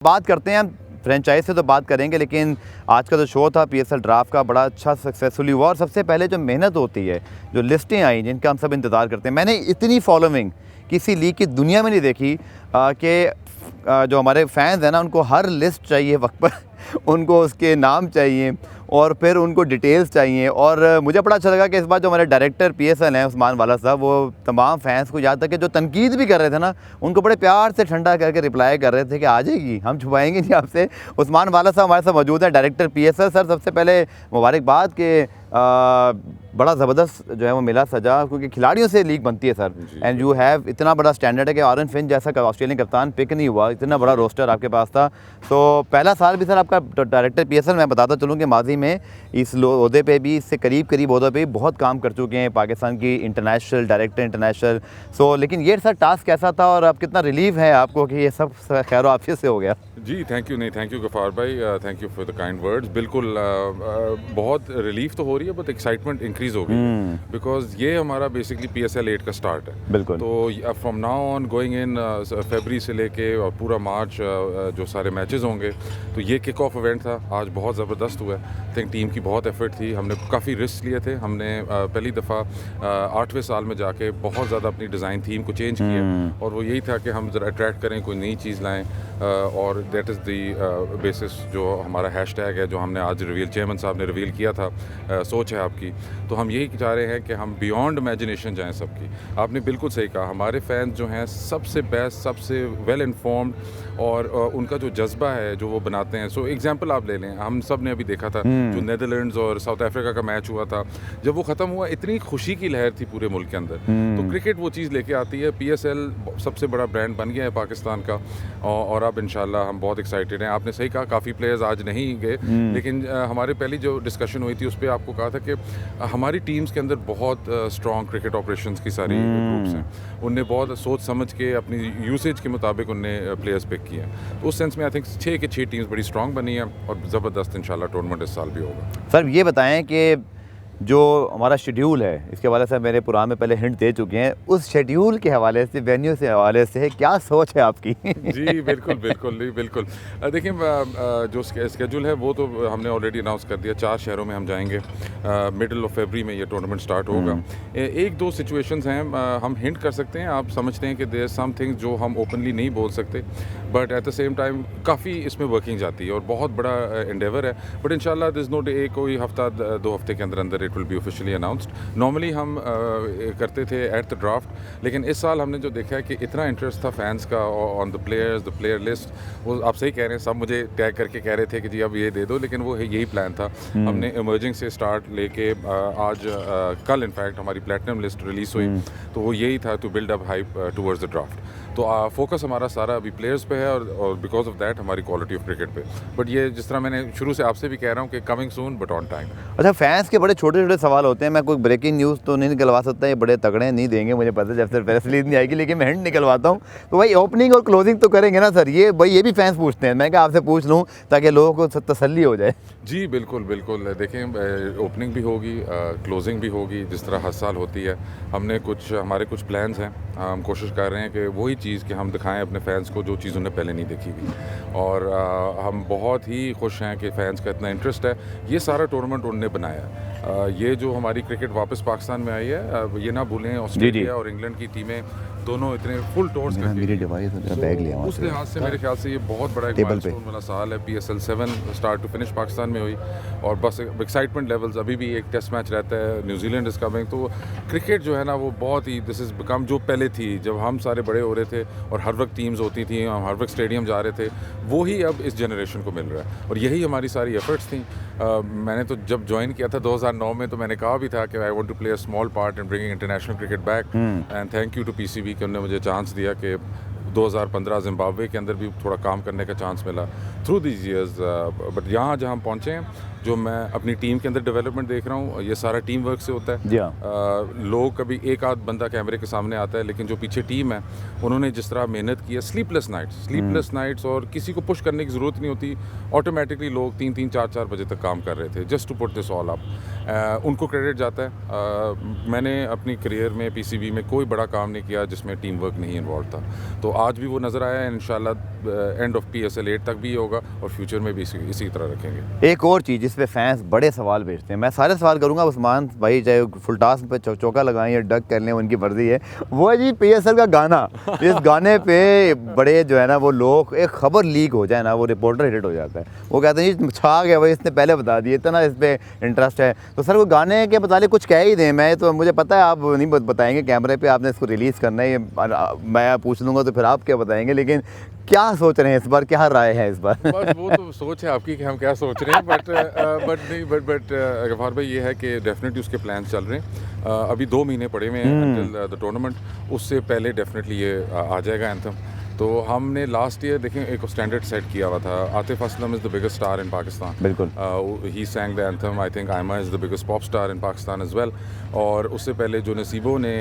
बात करते हैं फ्रेंचाइज से तो बात करेंगे, लेकिन आज का जो शो था पीएसएल ड्राफ्ट का बड़ा अच्छा सक्सेसफुली हुआ। और सबसे पहले जो मेहनत होती है, जो लिस्टें आई जिनका हम सब इंतज़ार करते हैं, मैंने इतनी फॉलोइंग किसी लीग की दुनिया में नहीं देखी कि जो हमारे फैंस हैं ना, उनको हर लिस्ट चाहिए वक्त पर उनको उसके नाम चाहिए और फिर उनको डिटेल्स चाहिए। और मुझे बड़ा अच्छा लगा कि इस बार जो हमारे डायरेक्टर पीएसएल हैं उस्मान वाला साहब, वो तमाम फैंस को याद था कि जो तनकीद भी कर रहे थे ना, उनको बड़े प्यार से ठंडा करके रिप्लाई कर रहे थे कि आ जाएगी, हम छुपाएंगे नहीं आपसे। उस्मान वाला साहब हमारे साथ मौजूद हैं, डायरेक्टर पीएसएल। सर, सबसे पहले मुबारकबाद के बड़ा ज़बरदस्त जो है वो मिला सजा, क्योंकि खिलाड़ियों से लीग बनती है सर। एंड यू हैव इतना बड़ा स्टैंडर्ड है कि आरन फिंच जैसा ऑस्ट्रेलियन कप्तान पिक नहीं हुआ, इतना बड़ा रोस्टर आपके पास था। तो पहला साल भी सर आपका डायरेक्टर पीएसएल, मैं बताता चलूँ कि माजी में इस ओहदे पे भी, इससे करीब ओहदे पे भी बहुत काम कर चुके हैं, पाकिस्तान की इंटरनेशनल डायरेक्टर इंटरनेशनल। सो लेकिन ये सर टास्क कैसा था और अब कितना रिलीफ है आपको कि ये सब खैर वाफियत से हो गया? जी थैंक यू गफ़ार भाई, thank you for the kind words. बिल्कुल बहुत रिलीफ तो हो रही है, बट एक्साइटमेंट इंक्रीज़ हो गई है, बिकॉज ये हमारा बेसिकली PSL 8 का स्टार्ट है। बिल्कुल। तो from now on going in फरवरी से लेके और पूरा मार्च जो सारे मैचेस होंगे, तो ये किक ऑफ इवेंट था, आज बहुत ज़बरदस्त हुआ है। आई थिंक टीम की बहुत एफर्ट थी, हमने काफ़ी रिस्क लिए थे। हमने पहली दफ़ा 8वें साल में जाके बहुत ज़्यादा अपनी डिज़ाइन थीम को चेंज किया, और वो यही था कि हम ज़रा अट्रैक्ट करें, कोई नई चीज़ लाएँ, और दैट इज़ दी बेसिस जो हमारा हैशटैग है, जो हमने आज चेयरमैन साहब ने रिवील किया था, सोच है आपकी। तो हम यही चाह रहे हैं कि हम बियॉन्ड इमेजिनेशन जाएं सबकी। आपने बिल्कुल सही कहा, हमारे फैंस जो हैं सबसे बेस्ट, सबसे वेल इन्फॉर्म्ड, और उनका जो जज्बा है जो वो बनाते हैं। सो एग्जांपल आप ले लें, हम सब ने अभी देखा था जो नेदरलैंड्स और साउथ अफ्रीका का मैच हुआ था, जब वो ख़त्म हुआ इतनी खुशी की लहर थी पूरे मुल्क के अंदर। तो क्रिकेट वो चीज़ लेके आती है। PSL सबसे बड़ा ब्रांड बन गया है पाकिस्तान का, और अब इंशाल्लाह हम बहुत एक्साइटेड हैं। आपने सही कहा, काफ़ी प्लेयर्स आज नहीं गए, लेकिन हमारे पहली जो डिस्कशन हुई थी उस पर आपको कहा था कि हमारी टीम्स के अंदर बहुत स्ट्रॉन्ग क्रिकेट ऑपरेशंस की सारी ग्रुप्स हैं। उनने बहुत सोच समझ के अपनी यूसेज के मुताबिक उनने प्लेयर्स पिक किए हैं। तो उस सेंस में आई थिंक 6 की 6 टीम्स बड़ी स्ट्रॉन्ग बनी है, और ज़बरदस्त इंशाल्लाह टूर्नामेंट इस साल भी होगा। सर ये बताएं कि जो हमारा शेड्यूल है, इसके हवाले से मेरे पुराने में पहले हिंट दे चुके हैं, उस शेड्यूल के हवाले से, वेन्यू से हवाले से क्या सोच है आपकी? जी बिल्कुल। देखिए, जो स्केड्यूल है वो तो हमने ऑलरेडी अनाउंस कर दिया। 4 शहरों में हम जाएंगे। मिडल ऑफ फरवरी में ये टूर्नामेंट स्टार्ट होगा। 1-2 सिचुएशंस हैं, हम हिंट कर सकते हैं। आप समझते हैं कि देयर सम थिंग्स जो हम ओपनली नहीं बोल सकते, but at the same time काफ़ी इसमें वर्किंग जाती है और बहुत बड़ा एंडेवर है। बट इंशाल्लाह दिस नो डे, कोई हफ्ता 2 हफ्ते के अंदर it will be officially announced. Normally हम करते थे एट द ड्राफ्ट, लेकिन इस साल हमने जो देखा है कि इतना इंटरेस्ट था फैंस का on the players, the player list. वो आप सही कह रहे हैं, सब मुझे टैग करके कह रहे थे कि जी अब ये दे दो, लेकिन वो यही प्लान था। हमने इमर्जिंग से स्टार्ट लेके आज कल इनफैक्ट हमारी प्लेटिनम लिस्ट रिलीज़ हुई, तो वो यही था to build up hype towards the draft. तो फोकस हमारा सारा अभी प्लेयर्स पे है, और बिकॉज ऑफ दैट हमारी क्वालिटी ऑफ क्रिकेट पे। बट ये जिस तरह मैंने शुरू से आपसे भी कह रहा हूँ कि coming soon but on time. अच्छा, फैंस के बड़े छोटे छोटे सवाल होते हैं। मैं कोई ब्रेकिंग न्यूज़ तो नहीं निकलवा सकता, ये बड़े तगड़े नहीं देंगे मुझे पता है, जब तक प्रेस रिलीज नहीं आएगी, लेकिन मैं हिंट निकलवाता हूँ। तो भाई ओपनिंग और क्लोजिंग तो करेंगे ना सर? ये भी फैंस पूछते हैं, मैं क्या आपसे पूछ लूँ ताकि लोगों को तसल्ली हो जाए। जी बिल्कुल। देखें, ओपनिंग भी होगी, क्लोजिंग भी होगी, जिस तरह हर साल होती है। हमारे कुछ प्लान्स हैं, हम कोशिश कर रहे हैं कि वही चीज़ कि हम दिखाएं अपने फैंस को जो चीज़ उन्हें पहले नहीं देखी हुई। और हम बहुत ही खुश हैं कि फैंस का इतना इंटरेस्ट है। ये सारा टूर्नामेंट उनने बनाया है। ये जो हमारी क्रिकेट वापस पाकिस्तान में आई है, ये ना भूलें, ऑस्ट्रेलिया और इंग्लैंड की टीमें दोनों इतने फुल टूर्स करती हैं। उस लिहाज से मेरे ख्याल से ये बहुत बड़ा एक माइलस्टोन वाला साल है। PSL 7 start to finish Pakistan में हुई, और बस एक्साइटमेंट लेवल्स अभी भी। एक टेस्ट मैच रहता है, न्यूजीलैंड इज कमिंग। तो क्रिकेट जो है ना, वो बहुत ही दिस इज़ बिकम, जो पहले थी जब हम सारे बड़े हो रहे थे और हर वक्त टीम्स होती थी, हम हर वक्त स्टेडियम जा रहे थे, वो ही अब इस जनरेशन को मिल रहा है, और यही हमारी सारी एफर्ट्स थी। मैंने तो जब ज्वाइन किया था 2009 में, तो मैंने कहा भी था कि I want to play a small part in bringing international cricket back, and thank you to PCB कि उन्होंने मुझे चांस दिया कि 2015 जिम्बाब्वे के अंदर भी थोड़ा काम करने का चांस मिला थ्रू दीज ईयर्स। बट यहाँ जहाँ हम पहुँचे हैं, जो मैं अपनी टीम के अंदर डेवलपमेंट देख रहा हूँ, ये सारा टीम वर्क से होता है। जी हाँ। लोग कभी एक आध बंदा कैमरे के सामने आता है, लेकिन जो पीछे टीम है उन्होंने जिस तरह मेहनत की है, स्लीपलेस नाइट्स, और किसी को पुश करने की ज़रूरत नहीं होती, ऑटोमेटिकली लोग 3-3, 4-4 बजे तक काम कर रहे थे just to put this all up. उनको क्रेडिट जाता है। मैंने अपनी करियर में पीसीबी में कोई बड़ा काम नहीं किया जिसमें टीम वर्क नहीं इन्वॉल्व था, तो आज भी वो नज़र आया है। इंशाल्लाह एंड ऑफ PSL 8 तक भी होगा और फ्यूचर में भी इसी तरह रखेंगे। एक और चीज़ जिस पे फैंस बड़े सवाल भेजते हैं, मैं सारे सवाल करूंगा, उस्मान भाई चाहे फुलटास पे चौका लगाएं या डक कर लें, उनकी मर्जी है। वो है जी PSL का गाना। इस गाने पे बड़े जो है ना वो लोग, एक खबर लीक हो जाए ना वो रिपोर्टर हिट हो जाता है, वो कहते हैं जी छा गया भाई, इसने पहले बता दिया, इतना इस पर इंटरेस्ट है। तो सर वो गाने के बता कुछ कह ही दें, मैं तो मुझे पता है आप नहीं बताएंगे कैमरे पे, आपने इसको रिलीज़ करना है, मैं पूछ लूँगा तो फिर आप क्या बताएंगे, लेकिन क्या सोच रहे हैं इस बार, क्या राय है इस बार? बस वो तो सोच है आपकी कि हम क्या सोच रहे हैं, बट गफार भाई ये है कि डेफिनेटली उसके प्लान चल रहे हैं। अभी 2 महीने पड़े हुए हैं अंटिल द टूर्नामेंट, उससे पहले डेफिनेटली ये आ जाएगा एंथम। तो हमने लास्ट ईयर देखें एक स्टैंडर्ड सेट किया हुआ था। Atif Aslam is the biggest star in Pakistan, बिल्कुल, ही sang the anthem. I think Aima is the biggest pop star in Pakistan as well. और उससे पहले जो नसीबों ने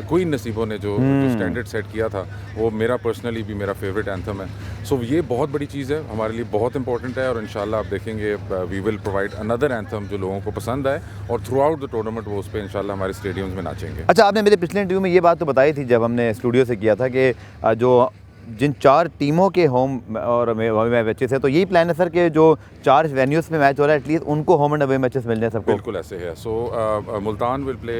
क्वीन नसीबों ने जो स्टैंडर्ड सेट किया था, वो मेरा पर्सनली भी मेरा फेवरेट एंथम है। सो ये बहुत बड़ी चीज़ है, हमारे लिए बहुत इंपॉर्टेंट है, और इंशाल्लाह आप देखेंगे we will provide another anthem जो लोगों को पसंद आए, और थ्रू आउट द टूर्नामेंट वो उस पर इंशाल्लाह हमारे स्टेडियम्स में नाचेंगे। अच्छा, आपने मेरे पिछले इंटरव्यू में ये बात तो बताई थी जब हमने स्टूडियो से किया था कि जो जिन 4 टीमों के होम और अवे मैचेस है, तो यही प्लान है सर कि जो 4 वेन्यूज़ में मैच हो रहा है एटलीस्ट उनको होम एंड अवे मैचेस मिल जाए सबको? बिल्कुल ऐसे है। सो मुल्तान विल प्ले,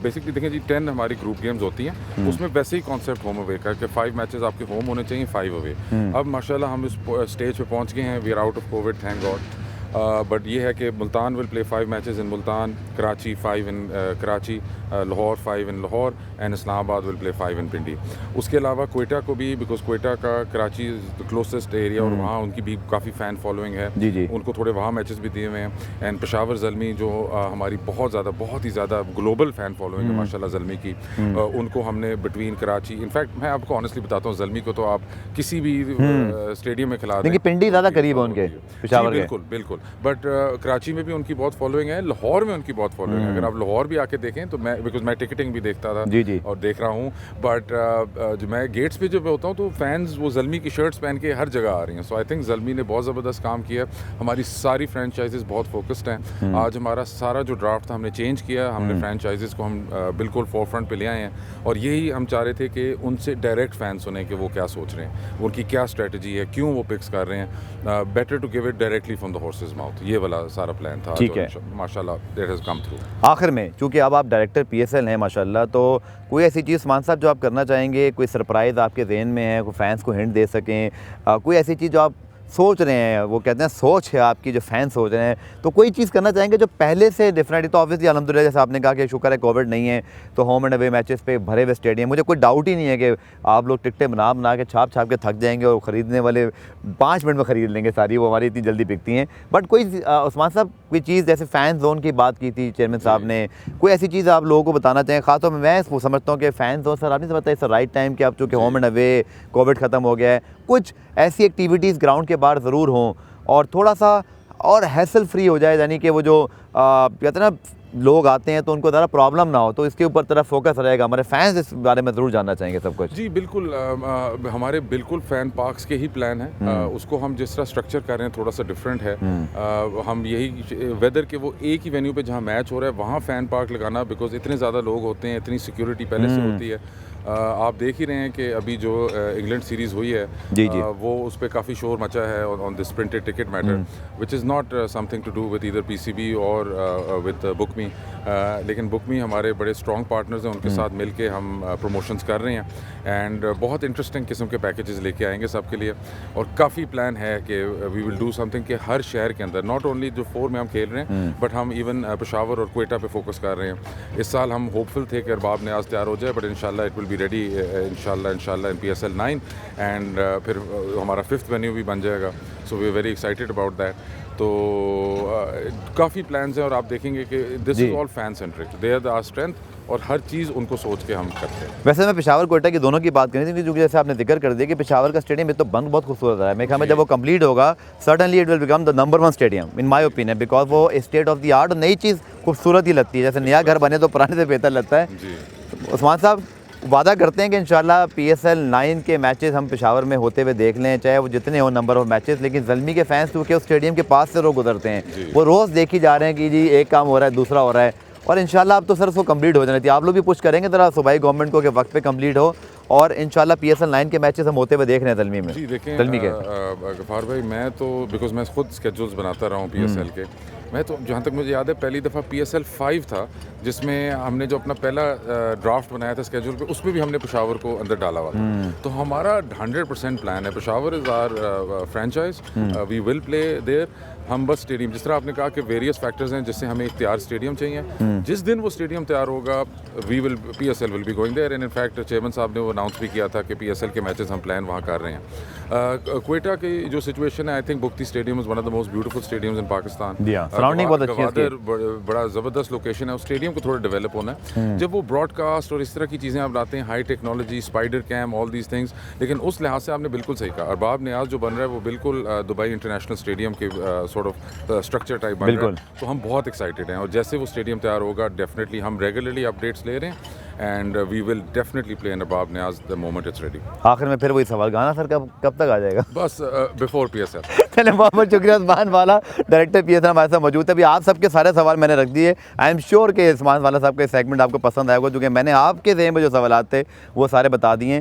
बेसिकली देखें जी 10 हमारी ग्रुप गेम्स होती हैं, उसमें वैसे ही कॉन्सेप्ट होम अवे का कि 5 मैचेस आपके होम होने चाहिए, 5 अवे। अब माशाल्लाह हम इस स्टेज पे पहुंच गए हैं, we are out of COVID, thank God. But ये है कि Multan will play 5 matches in Multan, Karachi 5 in Karachi, Lahore 5 in Lahore, and Islamabad will play 5 in Pindi. उसके अलावा कोयटा को भी, बिकॉज कोयटा का Karachi is the closest area, और वहाँ उनकी भी काफ़ी फ़ैन फॉलोइंग है, जी जी, उनको थोड़े वहाँ मैचेस भी दिए हुए हैं। एंड पेशावर ज़ल्मी जो हमारी बहुत ही ज़्यादा ग्लोबल फ़ैन फॉलोइंग है माशाल्लाह ज़ल्मी की, उनको हमने बिटवीन कराची, इनफैक्ट मैं आपको ऑनेस्टली बताता हूँ, ज़ल्मी को तो आप किसी भी स्टेडियम में खिला दें, पिंडी ज़्यादा करीब है उनके पेशावर के। बिल्कुल बिल्कुल, बट कराची में भी उनकी बहुत फॉलोइंग है, लाहौर में उनकी बहुत फॉलोइंग है। अगर आप लाहौर भी आके देखें तो बिकॉज मैं टिकटिंग भी देखता था, जी जी, और देख रहा हूँ, बट जो मैं गेट्स पे जब होता हूँ तो फैंस वो ज़ल्मी की शर्ट्स पहन के हर जगह आ रही हैं। सो आई थिंक ज़ल्मी ने बहुत ज़बरदस्त काम किया है। हमारी सारी फ्रेंचाइजीज बहुत फोकस्ड हैं। आज हमारा सारा जो ड्राफ्ट था हमने चेंज किया, हमने फ्रेंचाइजीज को हम बिल्कुल फोरफ्रंट पे ले आए हैं, और यही हम चाह रहे थे कि उनसे डायरेक्ट फैन सुने कि वो क्या सोच रहे हैं, उनकी क्या स्ट्रेटजी है, क्यों वो पिक्स कर रहे हैं। Better to give it directly from the horse's mouth, ये वाला सारा प्लान था। ठीक है, माशाल्लाह दैट हैज़ कम थ्रू। आखिर में चूँकि अब आप डायरेक्टर PSL हैं माशाल्लाह, तो कोई ऐसी चीज़ उस्मान साहब जो आप करना चाहेंगे, कोई सरप्राइज़ आपके ज़हन में है, कोई फैंस को हिंट दे सकें, कोई ऐसी चीज़ जो आप सोच रहे हैं, वो कहते हैं सोच है आपकी जो फैन सोच रहे हैं, तो कोई चीज़ करना चाहेंगे जो पहले से डिफरेंट है? तो ऑब्वियसली अल्हम्दुलिल्लाह जैसे आपने कहा कि शुक्र है कोविड नहीं है, तो होम एंड अवे मैचेस पे भरे हुए स्टेडियम, मुझे कोई डाउट ही नहीं है कि आप लोग टिकटें बना के छाप के थक जाएंगे, और ख़रीदने वाले 5 मिनट में ख़रीद लेंगे सारी, वो हमारी इतनी जल्दी बिकती हैं। बट कोई उस्मान साहब कोई चीज़, जैसे फ़ैन जोन की बात की थी चेयरमैन साहब ने, कोई ऐसी चीज़ आप लोगों को बताना चाहें? ख़ासतौर में मैं इसको समझता हूँ कि फ़ैन जोन सर आप नहीं समझता इस राइट टाइम कि अब चूँकि होम एंड अवे कोविड ख़त्म हो गया है, कुछ ऐसी एक्टिविटीज़ ग्राउंड के बाहर ज़रूर हों और थोड़ा सा और हैसल फ्री हो जाए, यानी कि वो जो कहते हैं ना लोग आते हैं तो उनको ज़रा प्रॉब्लम ना हो, तो इसके ऊपर तरफ फोकस रहेगा। हमारे फैंस इस बारे में ज़रूर जानना चाहेंगे सब कुछ। जी बिल्कुल, हमारे बिल्कुल फ़ैन पार्क्स के ही प्लान है। उसको हम जिस तरह स्ट्रक्चर कर रहे हैं थोड़ा सा डिफरेंट है। हम यही वेदर के वो एक ही वेन्यू पे जहाँ मैच हो रहा है वहाँ फ़ैन पार्क लगाना, बिकॉज इतने ज़्यादा लोग होते हैं, इतनी सिक्योरिटी पहले से होती है। आप देख ही रहे हैं कि अभी जो इंग्लैंड सीरीज़ हुई है, जी जी, वो उस पर काफ़ी शोर मचा है on this printed ticket matter, which is not something to do with either PCB और विद बुकमी। लेकिन बुकमी हमारे बड़े स्ट्रॉन्ग पार्टनर्स हैं, उनके साथ मिल के हम प्रमोशंस कर रहे हैं, एंड बहुत इंटरेस्टिंग किस्म के पैकेजेस लेके आएंगे सबके लिए। और काफ़ी प्लान है कि वी विल डू समथिंग कि हर शहर के अंदर, नॉट ओनली जो 4 में हम खेल रहे हैं, बट हम इवन पेशावर और कोयटा पे फोकस कर रहे हैं। इस साल हम होपफुल थे कि अरबाब न्याज़ तैयार हो जाए, बट इंशाल्लाह इट विल बी रेडी इंशाल्लाह इन PSL 9 एंड फिर हमारा 5th वेन्यू भी बन जाएगा, so we are very excited about that. तो काफ़ी प्लान्स हैं और आप देखेंगे कि this is all fan centric, they are our strength और हर चीज़ उनको सोच के हम करते हैं। वैसे मैं पेशावर कोयटा की दोनों की बात करी थी, क्योंकि जैसे आपने जिक्र कर दिया कि पेशावर का स्टेडियम तो बंद बहुत खूबसूरत है। मेरे ख्याल में जब वो कंप्लीट होगा certainly it will become the number 1 stadium in my opinion, because वो स्टेट ऑफ द आर्ट और नई चीज़ खूबसूरत ही लगती है। जैसे नया घर बने तो पुराने से बेहतर लगता है। उस्मान साहब वादा करते हैं कि इंशाल्लाह PSL 9 के मैचेस हम पेशावर में होते हुए देख लें, चाहे वो जितने हो नंबर ऑफ मैचेस, लेकिन ज़ल्मी के फैंस क्योंकि उस स्टेडियम के पास से रोज़ गुजरते हैं, वो रोज़ देख ही जा रहे हैं कि जी एक काम हो रहा है दूसरा हो रहा है, और इंशाल्लाह अब तो सर उसको कंप्लीट हो जाना चाहिए। आप लोग भी पुश करेंगे ज़रा सूबाई गवर्नमेंट को कि वक्त पे कंप्लीट हो, और इंशाल्लाह PSL 9 के मैचेस हम होते हुए देख रहे हैं ज़ल्मी में। जी देखें ज़ल्मी के गफ़ार भाई, मैं तो बिकॉज मैं खुद स्केड्यूल्स बनाता रहा हूँ PSL के, मैं तो जहाँ तक मुझे याद है पहली दफ़ा PSL 5 था जिसमें हमने जो अपना पहला ड्राफ्ट बनाया था स्केड्यूल पे, उसमें भी हमने पेशावर को अंदर डाला हुआ था। तो हमारा 100% प्लान है, Peshawar is our franchise, we will play there. हम बस स्टेडियम, जिस तरह आपने कहा कि वेरियस फैक्टर्स हैं जिससे हमें एक तैयार स्टेडियम चाहिए, जिस दिन वो स्टेडियम तैयार होगा PSL will be going there, and in fact chairman साहब ने वो अनाउंस भी किया था कि PSL के मैचेस हम प्लान वहाँ कर रहे हैं। क्वेटा की जो सिचुएशन है, I think Bugti stadium is one of the most beautiful stadiums in Pakistan. Surrounding बहुत अच्छी है, बड़ा ज़बरदस्त लोकेशन है, उस स्टेडियम को थोड़ा डेवलप होना है। जब वो ब्रॉडकास्ट और इस तरह की चीज़ें आप लाते हैं, high technology, spider cam, all these things, लेकिन उस लिहाज से आपने बिल्कुल सही कहा, अरबाब नियाज़ जो बन रहा है वो बिल्कुल दुबई इंटरनेशनल स्टेडियम के सॉर्ट ऑफ स्ट्रक्चर टाइप बन रहा है। तो हम बहुत एक्साइटेड हैं, और जैसे वो स्टेडियम तैयार होगा डेफिनेटली हम रेगुलरली अपडेट्स ले रहे हैं, and we will definitely play in Arbab Niaz the moment it's ready. आखिर में फिर वही सवाल, गाना सर कब तक आ जाएगा? बस बिफोर PSL। चले, बहुत शुक्रिया उस्मान वाला, डायरेक्टर PSL हमारे साथ मौजूद है। अभी आप सबके सारे सवाल मैंने रख दिए। आई एम श्योर कि उस्मान वाला साहब का सेगमेंट आपको पसंद आएगा, क्योंकि मैंने आपके ज़हन में जो सवाल थे वो सारे बता दिए।